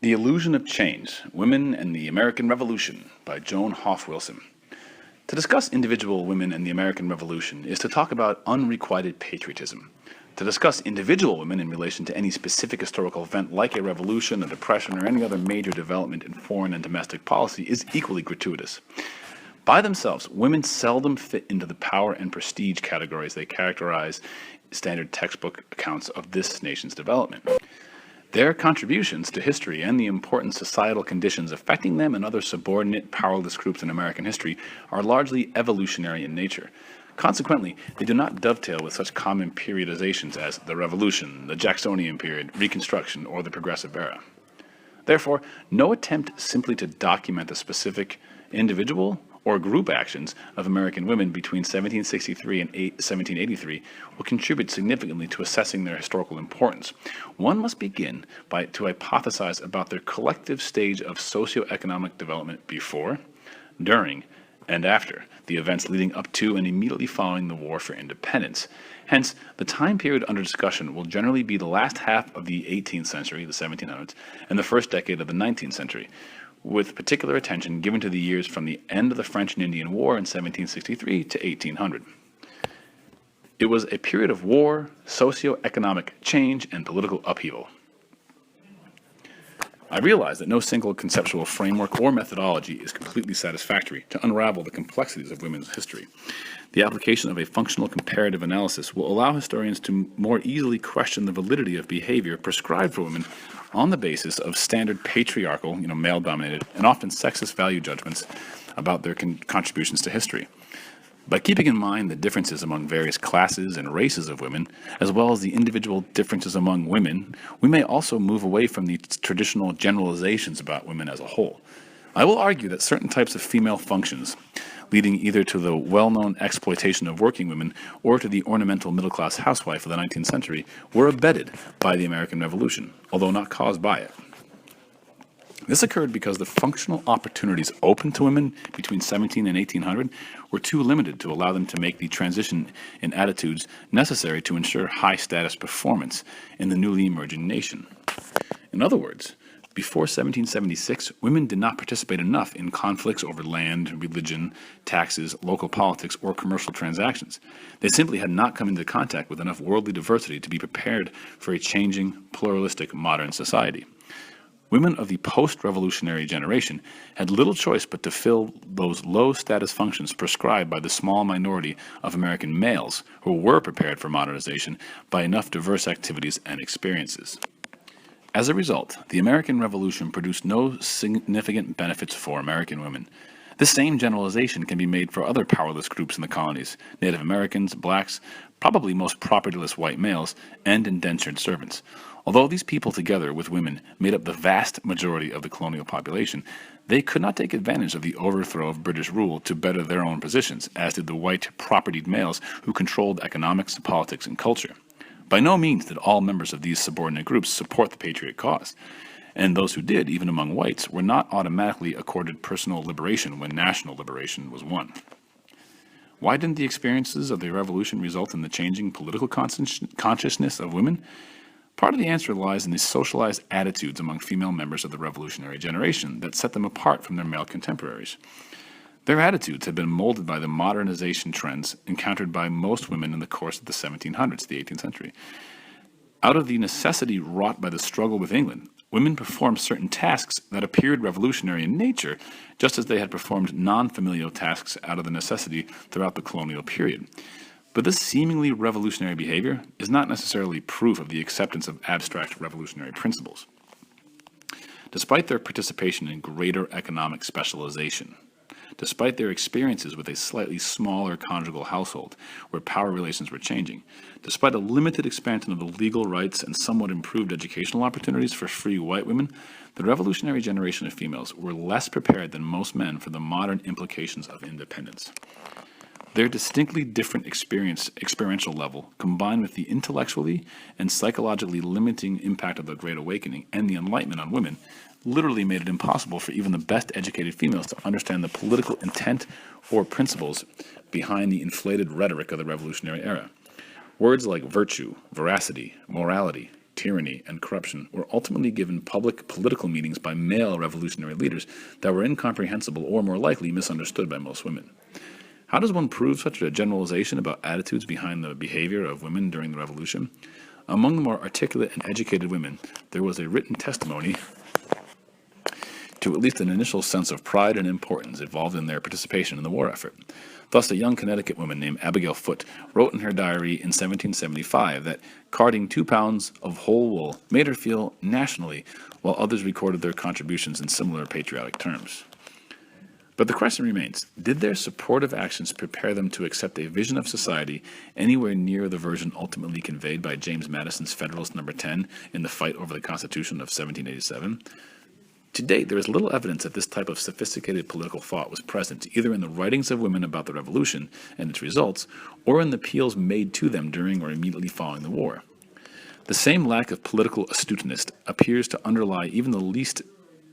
The Illusion of Change, Women and the American Revolution by Joan Wilson. To discuss individual women and the American Revolution is to talk about unrequited patriotism. To discuss individual women in relation to any specific historical event like a revolution, a depression, or any other major development in foreign and domestic policy is equally gratuitous. By themselves, women seldom fit into the power and prestige categories they characterize standard textbook accounts of this nation's development. Their contributions to history and the important societal conditions affecting them and other subordinate, powerless groups in American history are largely evolutionary in nature. Consequently, they do not dovetail with such common periodizations as the Revolution, the Jacksonian period, Reconstruction, or the Progressive Era. Therefore, no attempt simply to document the specific individual or group actions of American women between 1763 and 1783 will contribute significantly to assessing their historical importance. One must begin to hypothesize about their collective stage of socioeconomic development before, during, and after the events leading up to and immediately following the War for Independence. Hence, the time period under discussion will generally be the last half of the 18th century, the 1700s, and the first decade of the 19th century, with particular attention given to the years from the end of the French and Indian War in 1763 to 1800. It was a period of war, socio-economic change, and political upheaval. I realize that no single conceptual framework or methodology is completely satisfactory to unravel the complexities of women's history. The application of a functional comparative analysis will allow historians to more easily question the validity of behavior prescribed for women on the basis of standard patriarchal, male-dominated, and often sexist value judgments about their contributions to history. By keeping in mind the differences among various classes and races of women, as well as the individual differences among women, we may also move away from the traditional generalizations about women as a whole. I will argue that certain types of female functions, leading either to the well-known exploitation of working women or to the ornamental middle-class housewife of the 19th century, were abetted by the American Revolution, although not caused by it. This occurred because the functional opportunities open to women between 17 and 1800 were too limited to allow them to make the transition in attitudes necessary to ensure high-status performance in the newly emerging nation. In other words, before 1776, women did not participate enough in conflicts over land, religion, taxes, local politics, or commercial transactions. They simply had not come into contact with enough worldly diversity to be prepared for a changing, pluralistic modern society. Women of the post-revolutionary generation had little choice but to fill those low-status functions prescribed by the small minority of American males who were prepared for modernization by enough diverse activities and experiences. As a result, the American Revolution produced no significant benefits for American women. This same generalization can be made for other powerless groups in the colonies: Native Americans, blacks, probably most propertyless white males, and indentured servants. Although these people, together with women, made up the vast majority of the colonial population, they could not take advantage of the overthrow of British rule to better their own positions, as did the white, propertied males who controlled economics, politics, and culture. By no means did all members of these subordinate groups support the patriot cause, and those who did, even among whites, were not automatically accorded personal liberation when national liberation was won. Why didn't the experiences of the Revolution result in the changing political consciousness of women? Part of the answer lies in the socialized attitudes among female members of the revolutionary generation that set them apart from their male contemporaries. Their attitudes had been molded by the modernization trends encountered by most women in the course of the 1700s, the 18th century. Out of the necessity wrought by the struggle with England, women performed certain tasks that appeared revolutionary in nature, just as they had performed non-familial tasks out of the necessity throughout the colonial period. But this seemingly revolutionary behavior is not necessarily proof of the acceptance of abstract revolutionary principles. Despite their participation in greater economic specialization, despite their experiences with a slightly smaller conjugal household where power relations were changing, despite a limited expansion of the legal rights and somewhat improved educational opportunities for free white women, the revolutionary generation of females were less prepared than most men for the modern implications of independence. Their distinctly different experiential level, combined with the intellectually and psychologically limiting impact of the Great Awakening and the Enlightenment on women, literally made it impossible for even the best educated females to understand the political intent or principles behind the inflated rhetoric of the revolutionary era. Words like virtue, veracity, morality, tyranny, and corruption were ultimately given public political meanings by male revolutionary leaders that were incomprehensible or more likely misunderstood by most women. How does one prove such a generalization about attitudes behind the behavior of women during the revolution? Among the more articulate and educated women, there was a written testimony to at least an initial sense of pride and importance involved in their participation in the war effort. Thus, a young Connecticut woman named Abigail Foote wrote in her diary in 1775 that carding 2 pounds of whole wool made her feel nationally, while others recorded their contributions in similar patriotic terms. But the question remains, did their supportive actions prepare them to accept a vision of society anywhere near the version ultimately conveyed by James Madison's Federalist No. 10 in the fight over the Constitution of 1787? To date, there is little evidence that this type of sophisticated political thought was present either in the writings of women about the revolution and its results, or in the appeals made to them during or immediately following the war. The same lack of political astuteness appears to underlie even the least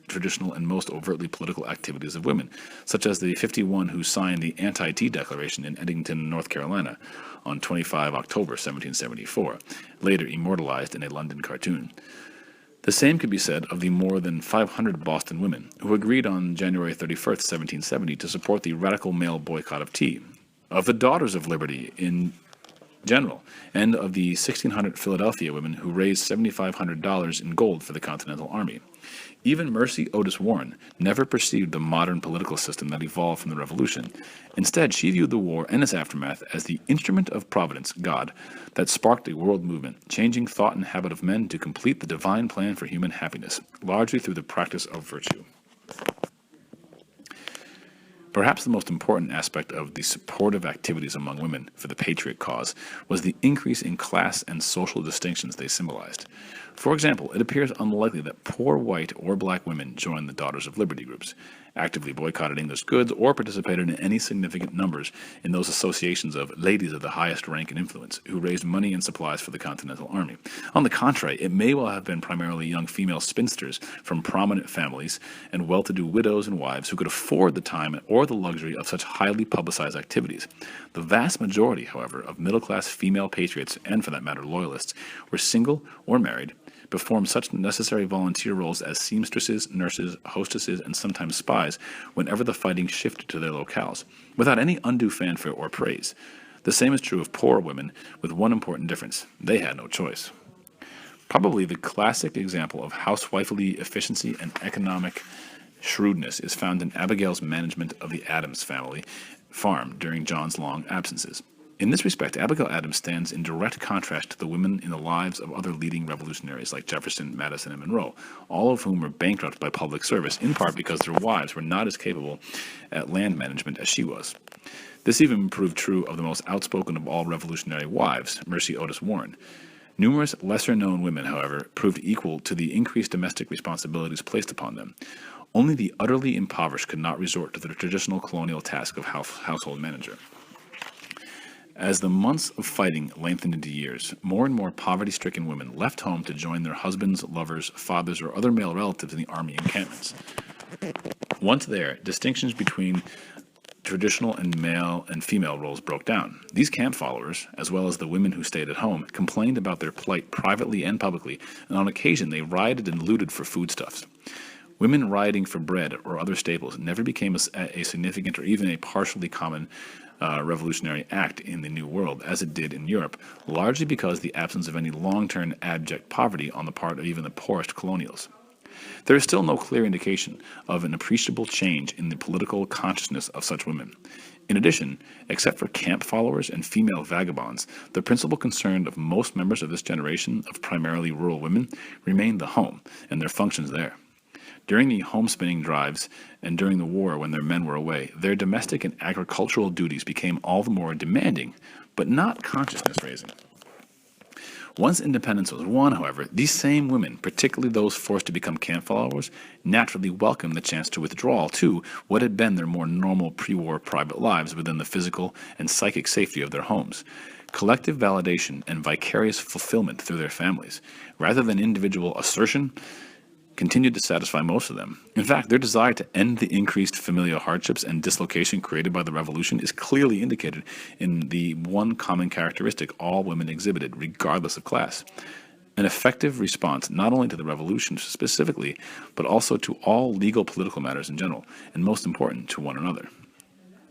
traditional and most overtly political activities of women, such as the 51 who signed the Anti-Tea Declaration in Eddington, North Carolina, on 25 October 1774, later immortalized in a London cartoon. The same could be said of the more than 500 Boston women who agreed on January 31st, 1770 to support the radical male boycott of tea, of the Daughters of Liberty in general, and of the 1,600 Philadelphia women who raised $7,500 in gold for the Continental Army. Even Mercy Otis Warren never perceived the modern political system that evolved from the Revolution. Instead, she viewed the war and its aftermath as the instrument of Providence, God, that sparked a world movement, changing thought and habit of men to complete the divine plan for human happiness, largely through the practice of virtue. Perhaps the most important aspect of the supportive activities among women for the patriot cause was the increase in class and social distinctions they symbolized. For example, it appears unlikely that poor white or black women joined the Daughters of Liberty groups, actively boycotted English goods, or participated in any significant numbers in those associations of ladies of the highest rank and influence who raised money and supplies for the Continental Army. On the contrary, it may well have been primarily young female spinsters from prominent families and well-to-do widows and wives who could afford the time or the luxury of such highly publicized activities. The vast majority, however, of middle-class female patriots, and for that matter loyalists, were single or married, performed such necessary volunteer roles as seamstresses, nurses, hostesses, and sometimes spies whenever the fighting shifted to their locales, without any undue fanfare or praise. The same is true of poor women, with one important difference: they had no choice. Probably the classic example of housewifely efficiency and economic shrewdness is found in Abigail's management of the Adams family farm during John's long absences. In this respect, Abigail Adams stands in direct contrast to the women in the lives of other leading revolutionaries like Jefferson, Madison, and Monroe, all of whom were bankrupted by public service, in part because their wives were not as capable at land management as she was. This even proved true of the most outspoken of all revolutionary wives, Mercy Otis Warren. Numerous lesser-known women, however, proved equal to the increased domestic responsibilities placed upon them. Only the utterly impoverished could not resort to the traditional colonial task of household manager. As the months of fighting lengthened into years, more and more poverty-stricken women left home to join their husbands, lovers, fathers, or other male relatives in the army encampments. Once there, distinctions between traditional and male and female roles broke down. These camp followers, as well as the women who stayed at home, complained about their plight privately and publicly, and on occasion they rioted and looted for foodstuffs. Women rioting for bread or other staples never became a significant or even a partially common revolutionary act in the New World, as it did in Europe, largely because of the absence of any long-term abject poverty on the part of even the poorest colonials. There is still no clear indication of an appreciable change in the political consciousness of such women. In addition, except for camp followers and female vagabonds, the principal concern of most members of this generation of primarily rural women remained the home and their functions there. During the homespinning drives and during the war when their men were away, their domestic and agricultural duties became all the more demanding, but not consciousness-raising. Once independence was won, however, these same women, particularly those forced to become camp followers, naturally welcomed the chance to withdraw to what had been their more normal pre-war private lives within the physical and psychic safety of their homes. Collective validation and vicarious fulfillment through their families, rather than individual assertion, continued to satisfy most of them. In fact, their desire to end the increased familial hardships and dislocation created by the revolution is clearly indicated in the one common characteristic all women exhibited, regardless of class: an effective response not only to the revolution specifically, but also to all legal political matters in general, and most important, to one another.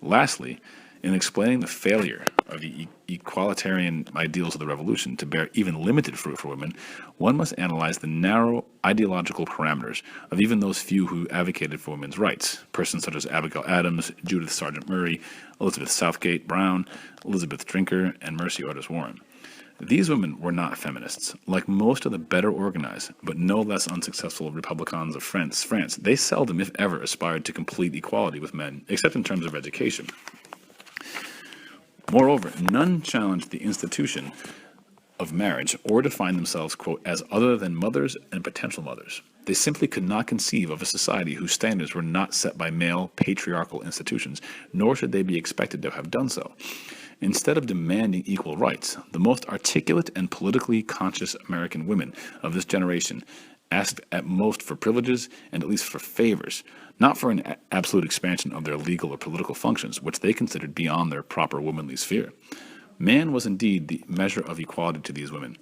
Lastly, in explaining the failure of the equalitarian ideals of the revolution to bear even limited fruit for women, one must analyze the narrow ideological parameters of even those few who advocated for women's rights, persons such as Abigail Adams, Judith Sargent Murray, Elizabeth Southgate Brown, Elizabeth Drinker, and Mercy Otis Warren. These women were not feminists. Like most of the better organized, but no less unsuccessful Republicans of France, they seldom, if ever, aspired to complete equality with men, except in terms of education. Moreover, none challenged the institution of marriage or defined themselves, quote, as other than mothers and potential mothers. They simply could not conceive of a society whose standards were not set by male patriarchal institutions, nor should they be expected to have done so. Instead of demanding equal rights, the most articulate and politically conscious American women of this generation asked at most for privileges and at least for favors, not for an absolute expansion of their legal or political functions, which they considered beyond their proper womanly sphere. Man was indeed the measure of equality to these women,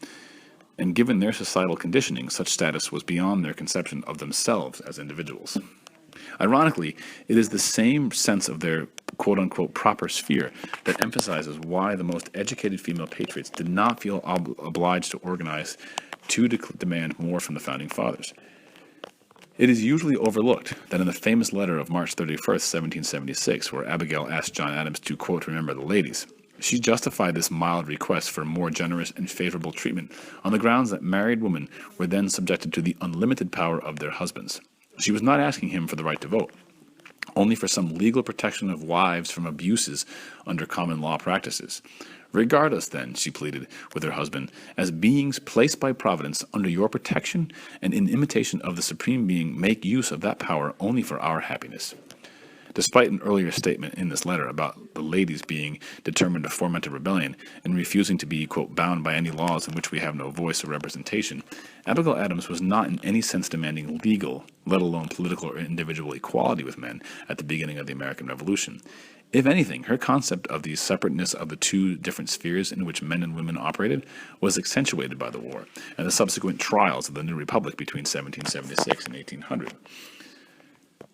and given their societal conditioning, such status was beyond their conception of themselves as individuals. Ironically, it is the same sense of their quote-unquote proper sphere that emphasizes why the most educated female patriots did not feel obliged to organize to demand more from the Founding Fathers. It is usually overlooked that in the famous letter of March 31st, 1776, where Abigail asked John Adams to, quote, remember the ladies, she justified this mild request for more generous and favorable treatment on the grounds that married women were then subjected to the unlimited power of their husbands. She was not asking him for the right to vote, only for some legal protection of wives from abuses under common law practices. Regard us, then, she pleaded with her husband, as beings placed by Providence under your protection, and in imitation of the Supreme Being, make use of that power only for our happiness. Despite an earlier statement in this letter about the ladies being determined to foment a rebellion and refusing to be, quote, bound by any laws in which we have no voice or representation, Abigail Adams was not in any sense demanding legal, let alone political or individual equality with men at the beginning of the American Revolution. If anything, her concept of the separateness of the two different spheres in which men and women operated was accentuated by the war and the subsequent trials of the new republic between 1776 and 1800.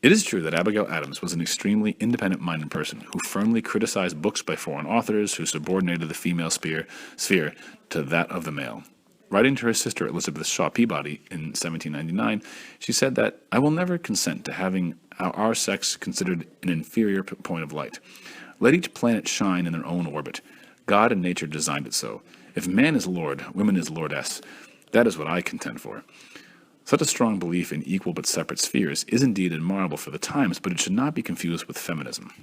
It is true that Abigail Adams was an extremely independent-minded person who firmly criticized books by foreign authors who subordinated the female sphere to that of the male. Writing to her sister Elizabeth Shaw Peabody in 1799, she said that, I will never consent to having our sex considered an inferior point of light. Let each planet shine in their own orbit. God and nature designed it so. If man is lord, woman is lordess. That is what I contend for. Such a strong belief in equal but separate spheres is indeed admirable for the times, but it should not be confused with feminism.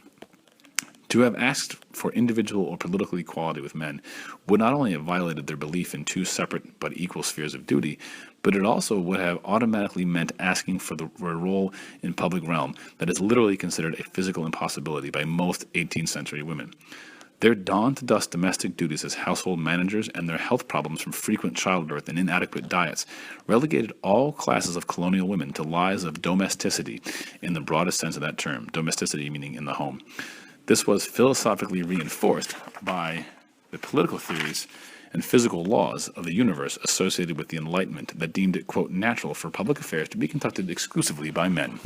To have asked for individual or political equality with men would not only have violated their belief in two separate but equal spheres of duty, but it also would have automatically meant asking for a role in public realm that is literally considered a physical impossibility by most 18th century women. Their dawn-to-dusk domestic duties as household managers and their health problems from frequent childbirth and inadequate diets relegated all classes of colonial women to lives of domesticity in the broadest sense of that term, domesticity meaning in the home. This was philosophically reinforced by the political theories and physical laws of the universe associated with the Enlightenment that deemed it, quote, natural for public affairs to be conducted exclusively by men.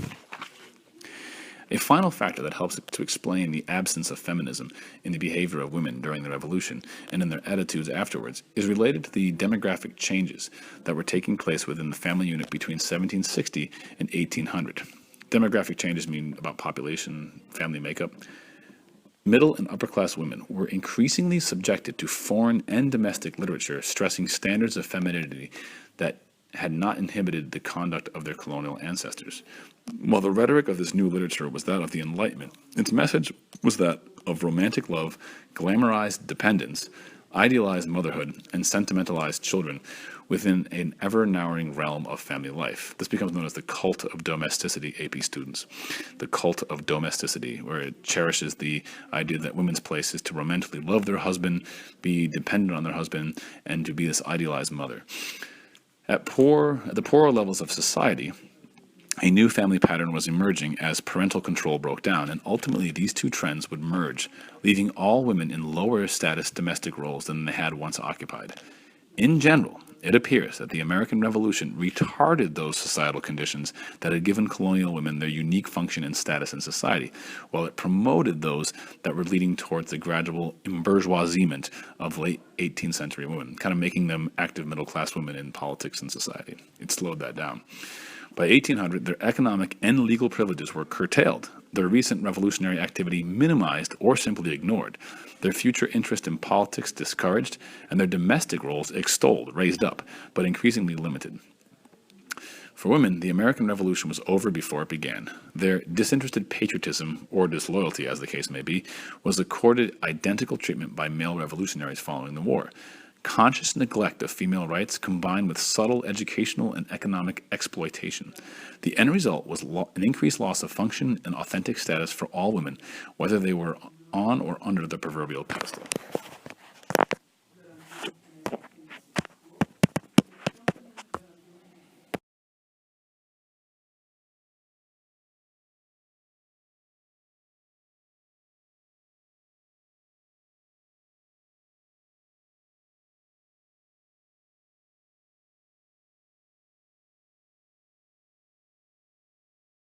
A final factor that helps to explain the absence of feminism in the behavior of women during the Revolution and in their attitudes afterwards is related to the demographic changes that were taking place within the family unit between 1760 and 1800. Demographic changes mean about population, family makeup. Middle and upper-class women were increasingly subjected to foreign and domestic literature stressing standards of femininity that had not inhibited the conduct of their colonial ancestors. While the rhetoric of this new literature was that of the Enlightenment, its message was that of romantic love, glamorized dependence, idealized motherhood, and sentimentalized children within an ever-narrowing realm of family life. This becomes known as the cult of domesticity, AP students. The cult of domesticity, where it cherishes the idea that women's place is to romantically love their husband, be dependent on their husband, and to be this idealized mother. At the poorer levels of society, a new family pattern was emerging as parental control broke down, and ultimately these two trends would merge, leaving all women in lower status domestic roles than they had once occupied. In general, It appears that the American Revolution retarded those societal conditions that had given colonial women their unique function and status in society, while it promoted those that were leading towards the gradual embourgeoisement of late 18th century women, kind of making them active middle class women in politics and society. It slowed that down. By 1800, their economic and legal privileges were curtailed, their recent revolutionary activity minimized or simply ignored, their future interest in politics discouraged, and their domestic roles extolled, raised up, but increasingly limited. For women, the American Revolution was over before it began. Their disinterested patriotism, or disloyalty as the case may be, was accorded identical treatment by male revolutionaries following the war. Conscious neglect of female rights combined with subtle educational and economic exploitation. The end result was an increased loss of function and authentic status for all women, whether they were on or under the proverbial pedestal.